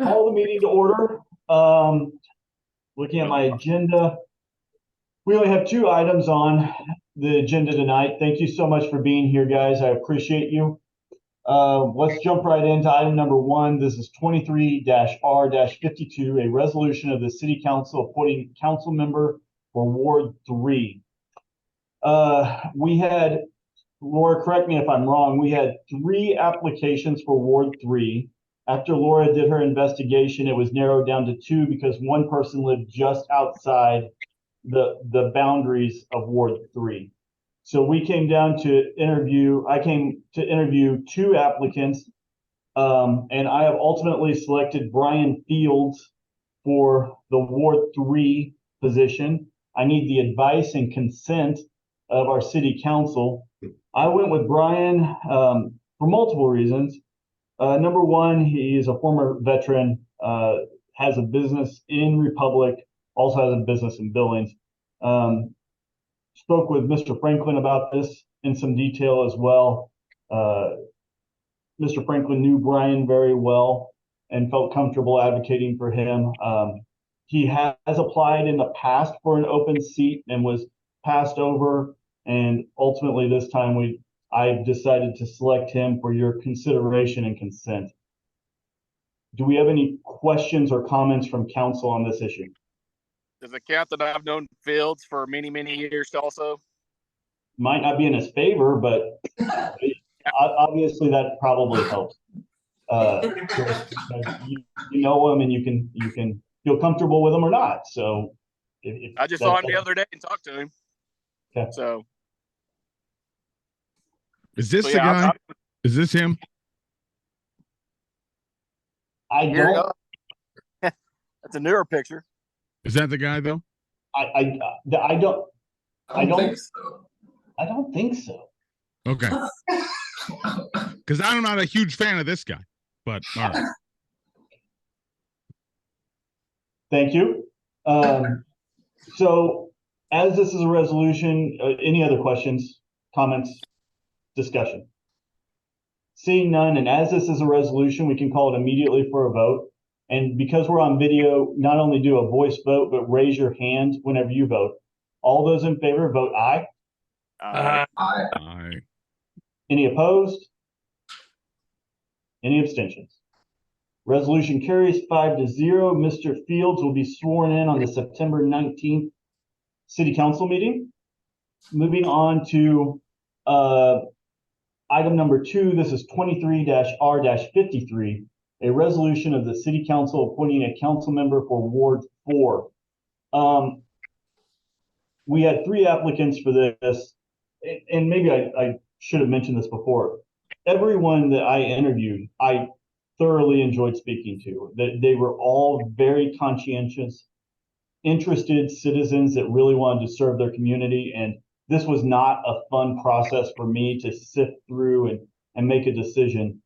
call the meeting to order. Looking at my agenda, we only have 2 items on the agenda tonight. Thank you so much for being here, guys. I appreciate you. Let's jump right into item number 1. This is 23-R-52, a resolution of the City Council appointing council member for Ward 3. We had, Laura, correct me if I'm wrong, we had 3 applications for Ward 3. After Laura did her investigation, it was narrowed down to 2 because one person lived just outside the boundaries of Ward 3. So we came down to interview, I came to interview 2 applicants, and I have ultimately selected Brian Fields for the Ward 3 position. I need the advice and consent of our city council. I went with Brian for multiple reasons. Number 1, he is a former veteran, has a business in Republic, also has a business in Billings. Spoke with Mr. Franklin about this in some detail as well. Mr. Franklin knew Brian very well and felt comfortable advocating for him. He has applied in the past for an open seat and was passed over. And ultimately this time I decided to select him for your consideration and consent. Do we have any questions or comments from council on this issue? Does it count that I've known Fields for many, many years also? Might not be in his favor, but obviously that probably helps. You know him and you can feel comfortable with him or not. So I just saw him the other day and talked to him. Okay. So is this the guy? Is this him? I don't. That's a newer picture. Is that the guy though? I don't think so. I don't think so. Okay. Because I'm not a huge fan of this guy, but all right. Thank you. So as this is a resolution, any other questions, comments, discussion? Seeing none, and as this is a resolution, we can call it immediately for a vote. And because we're on video, not only do a voice vote, but raise your hand whenever you vote. All those in favor, vote aye. Aye. Aye. Any opposed? Any abstentions? Resolution carries 5-0. Mr. Fields will be sworn in on the September 19th City Council meeting. Moving on to item number 2, this is 23-R-53, a resolution of the City Council appointing a council member for Ward 4. We had 3 applicants for this, and maybe I should have mentioned this before. Everyone that I interviewed, I thoroughly enjoyed speaking to. They were all very conscientious, interested citizens that really wanted to serve their community, and this was not a fun process for me to sift through and make a decision.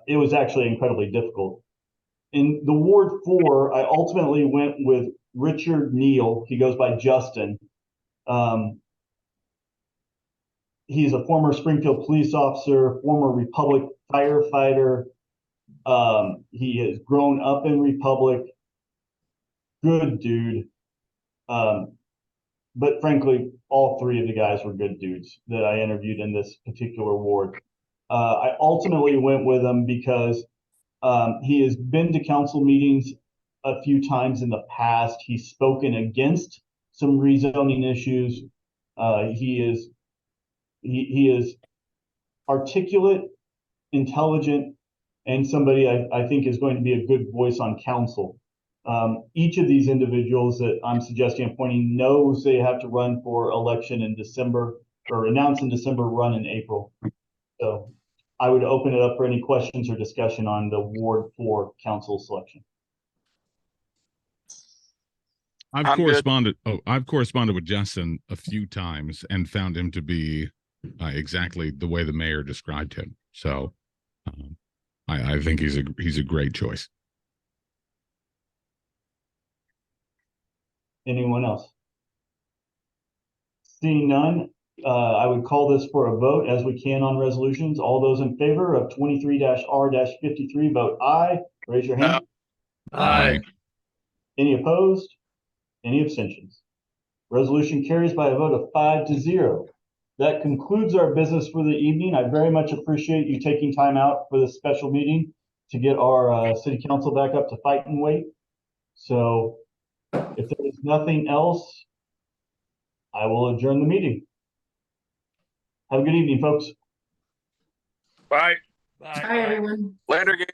It was actually incredibly difficult. In the Ward 4, I ultimately went with Richard Neal. He goes by Justin. He's a former Springfield police officer, former Republic firefighter. He has grown up in Republic. Good dude. But frankly, all 3 of the guys were good dudes that I interviewed in this particular ward. I ultimately went with him because he has been to council meetings a few times in the past. He's spoken against some rezoning issues. He is articulate, intelligent, and somebody I think is going to be a good voice on council. Each of these individuals that I'm suggesting appointing knows they have to run for election in December, or announce in December, run in April. So I would open it up for any questions or discussion on the Ward 4 council selection. I've corresponded with Justin a few times and found him to be exactly the way the mayor described him. So I think he's a great choice. Anyone else? Seeing none, I would call this for a vote as we can on resolutions. All those in favor of 23-R-53, vote aye. Raise your hand. Aye. Any opposed? Any abstentions? Resolution carries by a vote of 5-0. That concludes our business for the evening. I very much appreciate you taking time out for this special meeting to get our city council back up to fighting weight. So if there is nothing else, I will adjourn the meeting. Have a good evening, folks. Bye. Bye, everyone. Later, gang.